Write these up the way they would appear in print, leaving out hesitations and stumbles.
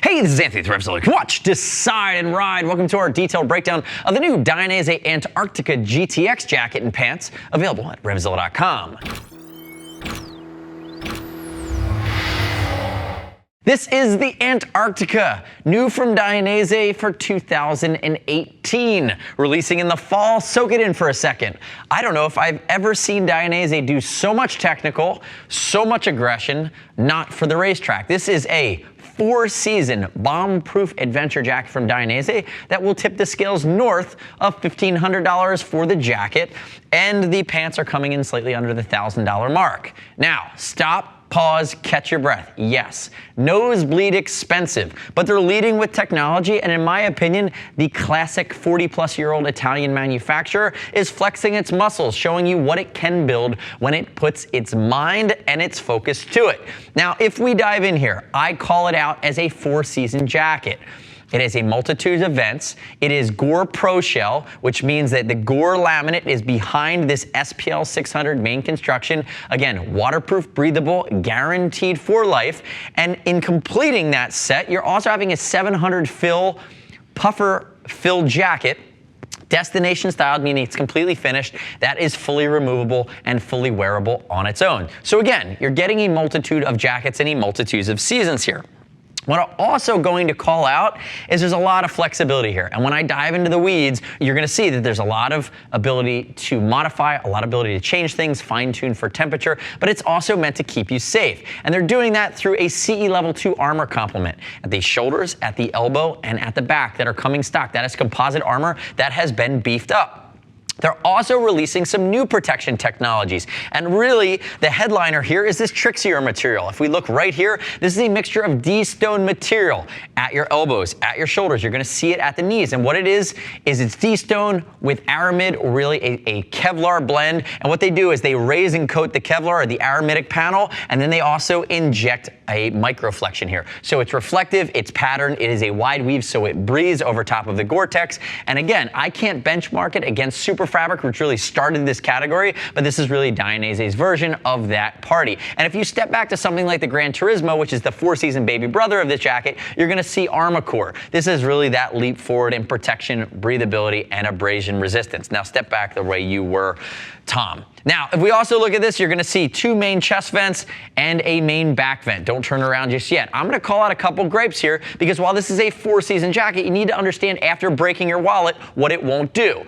Hey, this is Anthony with RevZilla. Watch, decide, and ride. Welcome to our detailed breakdown of the new Dainese Antarctica GTX jacket and pants, available at RevZilla.com. This is the Antarctica, new from Dainese for 2018, releasing in the fall. Soak it in for a second. I don't know if I've ever seen Dainese do so much technical, so much aggression, not for the racetrack. This is a 4-season bomb-proof adventure jacket from Dainese that will tip the scales north of $1,500 for the jacket, and the pants are coming in slightly under the $1,000 mark. Now, stop. Pause, catch your breath. Yes, nosebleed expensive, but they're leading with technology, and in my opinion, the classic 40-plus-year-old Italian manufacturer is flexing its muscles, showing you what it can build when it puts its mind and its focus to it. Now, if we dive in here, I call it out as a 4-season jacket. It has a multitude of vents. It is Gore Pro Shell, which means that the Gore laminate is behind this SPL 600 main construction. Again, waterproof, breathable, guaranteed for life. And in completing that set, you're also having a 700 fill puffer fill jacket. Destination styled, meaning it's completely finished, that is fully removable and fully wearable on its own. So again, you're getting a multitude of jackets and a multitude of seasons here. What I'm also going to call out is there's a lot of flexibility here. And when I dive into the weeds, you're going to see that there's a lot of ability to modify, a lot of ability to change things, fine-tune for temperature, but it's also meant to keep you safe. And they're doing that through a CE Level 2 armor complement at the shoulders, at the elbow, and at the back that are coming stock. That is composite armor that has been beefed up. They're also releasing some new protection technologies. And really, the headliner here is this Trixier material. If we look right here, this is a mixture of D-Stone material at your elbows, at your shoulders. You're going to see it at the knees. And what it is it's D-Stone with aramid, or really a Kevlar blend. And what they do is they raise and coat the Kevlar or the aramidic panel, and then they also inject a microflexion here. So it's reflective, it's patterned, it is a wide weave, so it breathes over top of the Gore-Tex. And again, I can't benchmark it against Super Fabric, which really started this category, but this is really Dainese's version of that party. And if you step back to something like the Gran Turismo, which is the 4-season baby brother of this jacket, you're going to see Armacore. This is really that leap forward in protection, breathability, and abrasion resistance. Now step back the way you were, Tom. Now, if we also look at this, you're going to see 2 main chest vents and a main back vent. Don't turn around just yet. I'm going to call out a couple gripes here, because while this is a 4-season jacket, you need to understand after breaking your wallet what it won't do.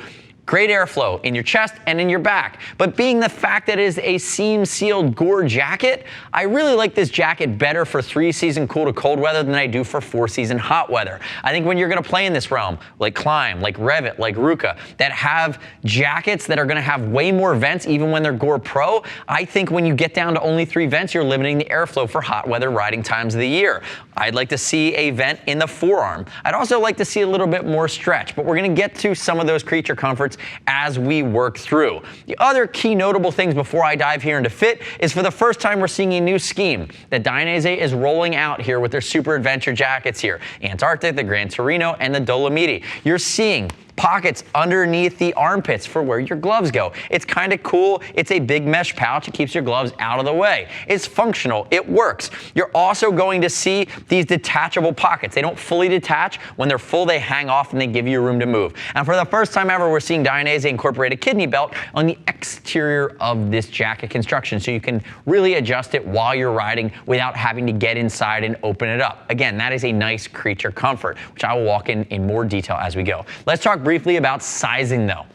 Great airflow in your chest and in your back. But being the fact that it is a seam-sealed Gore jacket, I really like this jacket better for 3-season cool to cold weather than I do for 4-season hot weather. I think when you're going to play in this realm, like Climb, like Revit, like Ruka, that have jackets that are going to have way more vents even when they're Gore Pro, I think when you get down to only 3 vents, you're limiting the airflow for hot weather riding times of the year. I'd like to see a vent in the forearm. I'd also like to see a little bit more stretch, but we're going to get to some of those creature comforts as we work through. The other key notable things before I dive here into fit is, for the first time, we're seeing a new scheme that Dainese is rolling out here with their super adventure jackets here. Antarctic, the Gran Torino, and the Dolomiti. You're seeing pockets underneath the armpits for where your gloves go. It's kind of cool. It's a big mesh pouch. It keeps your gloves out of the way. It's functional. It works. You're also going to see these detachable pockets. They don't fully detach. When they're full, they hang off and they give you room to move. And for the first time ever, we're seeing Dainese incorporate a kidney belt on the exterior of this jacket construction, so you can really adjust it while you're riding without having to get inside and open it up. Again, that is a nice creature comfort, which I will walk in more detail as we go. Let's talk briefly about sizing though.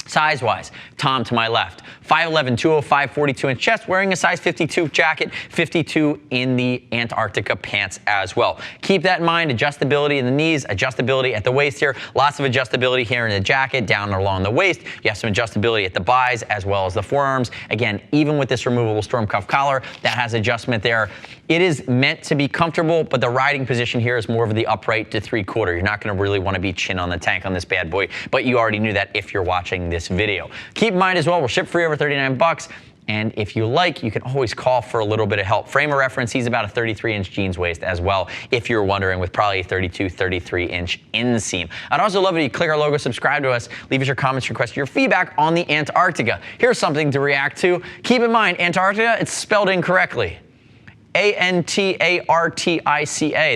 Size-wise, Tom to my left, 5'11", 205, 42-inch chest, wearing a size 52 jacket, 52 in the Antarctica pants as well. Keep that in mind, adjustability in the knees, adjustability at the waist here, lots of adjustability here in the jacket, down along the waist. You have some adjustability at the buys as well as the forearms. Again, even with this removable storm cuff collar, that has adjustment there. It is meant to be comfortable, but the riding position here is more of the upright to 3/4. You're not going to really want to be chin on the tank on this bad boy, but you already knew that if you're watching this video. Keep in mind as well, we'll ship free over 39 bucks. And if you like, you can always call for a little bit of help. Frame of reference, he's about a 33-inch jeans waist as well, if you're wondering, with probably a 32, 33-inch inseam. I'd also love it if you click our logo, subscribe to us, leave us your comments, request your feedback on the Antarctica. Here's something to react to. Keep in mind, Antarctica, it's spelled incorrectly. Antartica.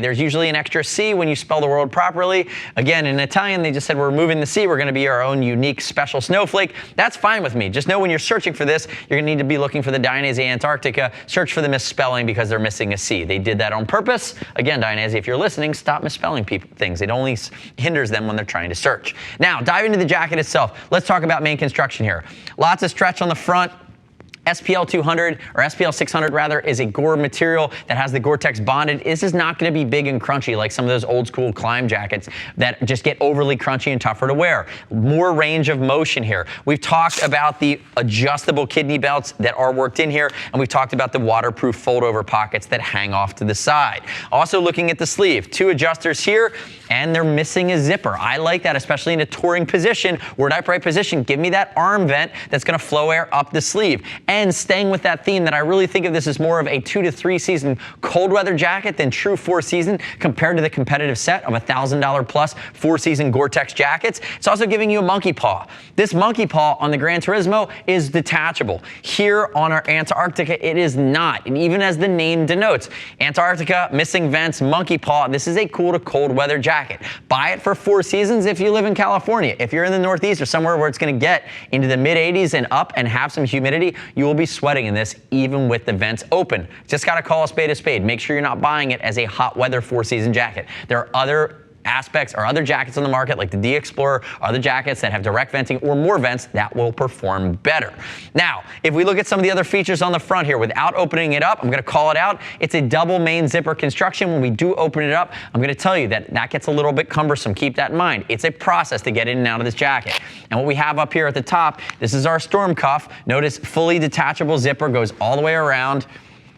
There's usually an extra C when you spell the word properly. Again, in Italian, they just said we're removing the C. We're going to be our own unique special snowflake. That's fine with me. Just know when you're searching for this, you're going to need to be looking for the Dainese Antarctica. Search for the misspelling because they're missing a C. They did that on purpose. Again, Dainese, if you're listening, stop misspelling things. It only hinders them when they're trying to search. Now, dive into the jacket itself. Let's talk about main construction here. Lots of stretch on the front. SPL 200 or SPL 600 rather is a Gore material that has the Gore-Tex bonded. This is not going to be big and crunchy like some of those old school climb jackets that just get overly crunchy and tougher to wear. More range of motion here. We've talked about the adjustable kidney belts that are worked in here, and we've talked about the waterproof fold over pockets that hang off to the side. Also looking at the sleeve, 2 adjusters here, and they're missing a zipper. I like that, especially in a touring position or an upright position. Give me that arm vent that's going to flow air up the sleeve. And staying with that theme that I really think of this as more of a 2 to 3 season cold weather jacket than true 4 season compared to the competitive set of $1,000 plus 4 season Gore-Tex jackets. It's also giving you a monkey paw. This monkey paw on the Gran Turismo is detachable. Here on our Antarctica, it is not. And even as the name denotes, Antarctica, missing vents, monkey paw, this is a cool to cold weather jacket. Buy it for 4 seasons if you live in California. If you're in the Northeast or somewhere where it's going to get into the mid 80s and up and have some humidity, you will be sweating in this even with the vents open. Just got to call a spade a spade. Make sure you're not buying it as a hot weather 4 season jacket. There are other aspects or other jackets on the market like the D-Explorer, other jackets that have direct venting or more vents that will perform better. Now, if we look at some of the other features on the front here without opening it up, I'm going to call it out. It's a double main zipper construction. When we do open it up, I'm going to tell you that that gets a little bit cumbersome. Keep that in mind. It's a process to get in and out of this jacket. And what we have up here at the top, this is our storm cuff. Notice fully detachable zipper goes all the way around.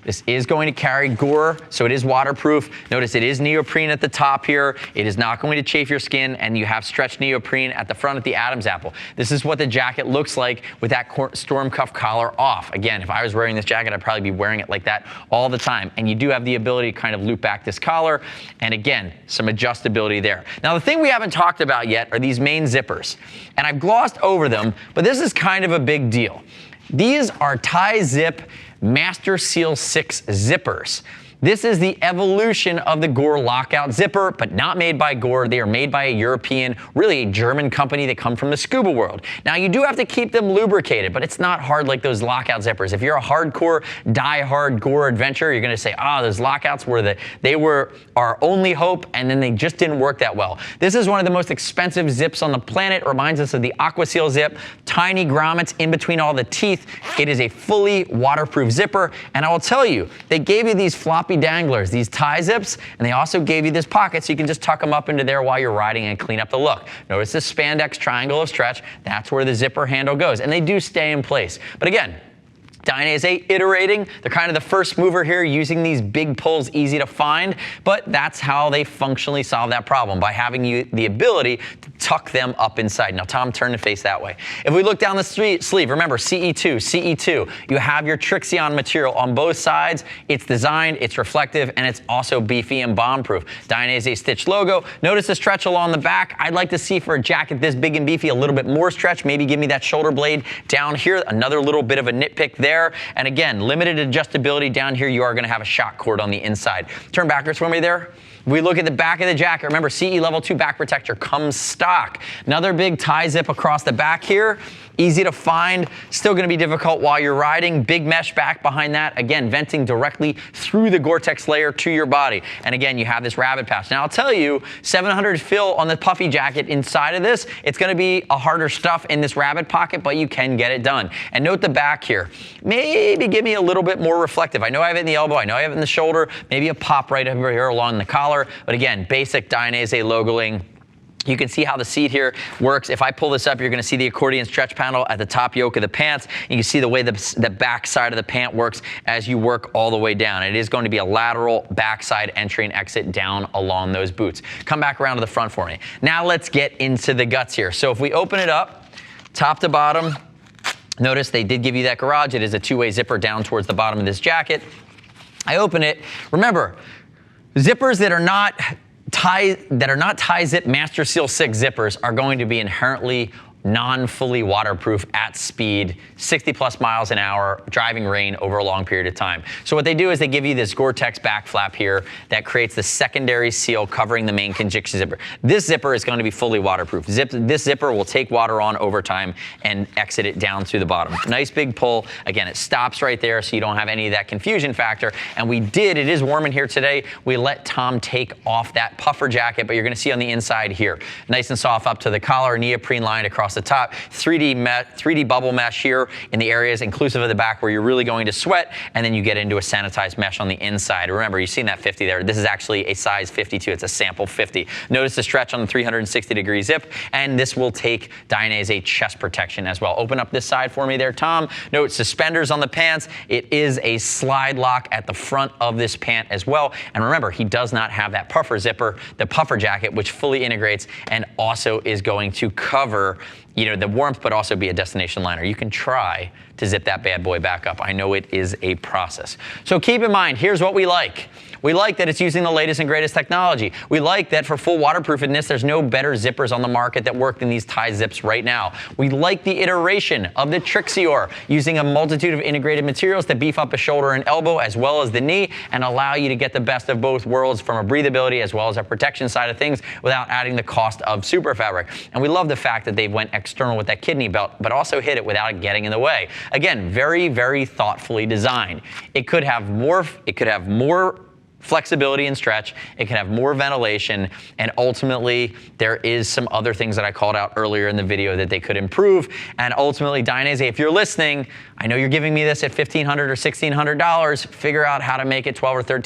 This is going to carry Gore, so it is waterproof. Notice it is neoprene at the top here. It is not going to chafe your skin, and you have stretched neoprene at the front at the Adam's apple. This is what the jacket looks like with that storm cuff collar off. Again, if I was wearing this jacket, I'd probably be wearing it like that all the time. And you do have the ability to kind of loop back this collar, and again, some adjustability there. Now, the thing we haven't talked about yet are these main zippers, and I've glossed over them, but this is kind of a big deal. These are tie-zip Master Seal 6 zippers. This is the evolution of the Gore lockout zipper, but not made by Gore. They are made by a European, really a German company that come from the scuba world. Now, you do have to keep them lubricated, but it's not hard like those lockout zippers. If you're a hardcore, die-hard Gore adventurer, you're going to say, those lockouts were they were our only hope, and then they just didn't work that well. This is one of the most expensive zips on the planet. It reminds us of the AquaSeal zip. Tiny grommets in between all the teeth. It is a fully waterproof zipper, and I will tell you, they gave you these floppy danglers, these tie zips, and they also gave you this pocket so you can just tuck them up into there while you're riding and clean up the look. Notice this spandex triangle of stretch. That's where the zipper handle goes, and they do stay in place. But again, Dainese iterating. They're kind of the first mover here using these big pulls, easy to find, but that's how they functionally solve that problem, by having you the ability to tuck them up inside. Now, Tom, turn the face that way. If we look down the sleeve, remember CE2. You have your Trixion material on both sides. It's designed, it's reflective, and it's also beefy and bomb-proof. Dainese stitch logo. Notice the stretch along the back. I'd like to see for a jacket this big and beefy a little bit more stretch. Maybe give me that shoulder blade down here. Another little bit of a nitpick there. And again, limited adjustability down here. You are going to have a shock cord on the inside. Turn backwards for me there. We look at the back of the jacket. Remember, CE Level 2 back protector comes stock. Another big tie zip across the back here. Easy to find, still going to be difficult while you're riding. Big mesh back behind that. Again, venting directly through the Gore-Tex layer to your body. And again, you have this rabbit patch. Now, I'll tell you, 700 fill on the puffy jacket inside of this. It's going to be a harder stuff in this rabbit pocket, but you can get it done. And note the back here. Maybe give me a little bit more reflective. I know I have it in the elbow. I know I have it in the shoulder. Maybe a pop right over here along the collar. But again, basic Dainese logoing. You can see how the seat here works. If I pull this up, you're going to see the accordion stretch panel at the top yoke of the pants. You can see the way the back side of the pant works as you work all the way down. It is going to be a lateral backside entry and exit down along those boots. Come back around to the front for me. Now let's get into the guts here. So if we open it up, top to bottom, notice they did give you that garage. It is a two-way zipper down towards the bottom of this jacket. I open it. Remember, zippers that are not tie zip Master Seal 6 zippers are going to be inherently non-fully waterproof at speed, 60 plus miles an hour, driving rain over a long period of time. So what they do is they give you this Gore-Tex back flap here that creates the secondary seal covering the main conjunction zipper. This zipper is going to be fully waterproof. This zipper will take water on over time and exit it down through the bottom. Nice big pull. Again, it stops right there so you don't have any of that confusion factor. And it is warm in here today. We let Tom take off that puffer jacket, but you're going to see on the inside here, nice and soft up to the collar, neoprene lined across the top, 3D bubble mesh here in the areas inclusive of the back where you're really going to sweat, and then you get into a sanitized mesh on the inside. Remember, you've seen that 50 there. This is actually a size 52. It's a sample 50. Notice the stretch on the 360-degree zip, and this will take Dainese chest protection as well. Open up this side for me there, Tom. Note suspenders on the pants. It is a slide lock at the front of this pant as well. And remember, he does not have that puffer zipper, the puffer jacket, which fully integrates and also is going to cover the warmth, but also be a destination liner. You can try to zip that bad boy back up. I know it is a process. So keep in mind, here's what we like. We like that it's using the latest and greatest technology. We like that for full waterproofness, there's no better zippers on the market that work than these tie zips right now. We like the iteration of the Trixior, using a multitude of integrated materials to beef up the shoulder and elbow as well as the knee and allow you to get the best of both worlds from a breathability as well as a protection side of things without adding the cost of super fabric. And we love the fact that they went external with that kidney belt, but also hit it without it getting in the way. Again, very, very thoughtfully designed. It could have more flexibility and stretch, it can have more ventilation, and ultimately there is some other things that I called out earlier in the video that they could improve. And ultimately, Dainese, if you're listening, I know you're giving me this at $1,500 or $1,600, figure out how to make it $1,200 or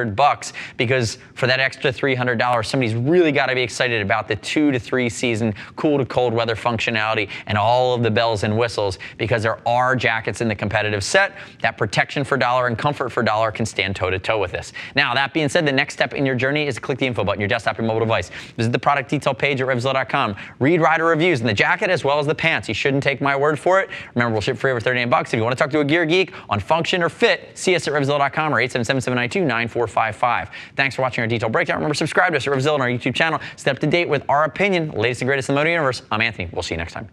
$1,300, because for that extra $300, somebody's really got to be excited about the 2 to 3 season cool to cold weather functionality and all of the bells and whistles, because there are jackets in the competitive set that protection for dollar and comfort for dollar can stand toe to toe with this. Now, that being said, the next step in your journey is to click the info button, your desktop, your mobile device. Visit the product detail page at RevZilla.com. Read rider reviews in the jacket as well as the pants. You shouldn't take my word for it. Remember, we'll ship free over $39. If you want to talk to a gear geek on function or fit, see us at RevZilla.com or 877-792-9455. Thanks for watching our detailed breakdown. Remember, subscribe to us at RevZilla on our YouTube channel. Stay up to date with our opinion, latest and greatest in the motor universe. I'm Anthony. We'll see you next time.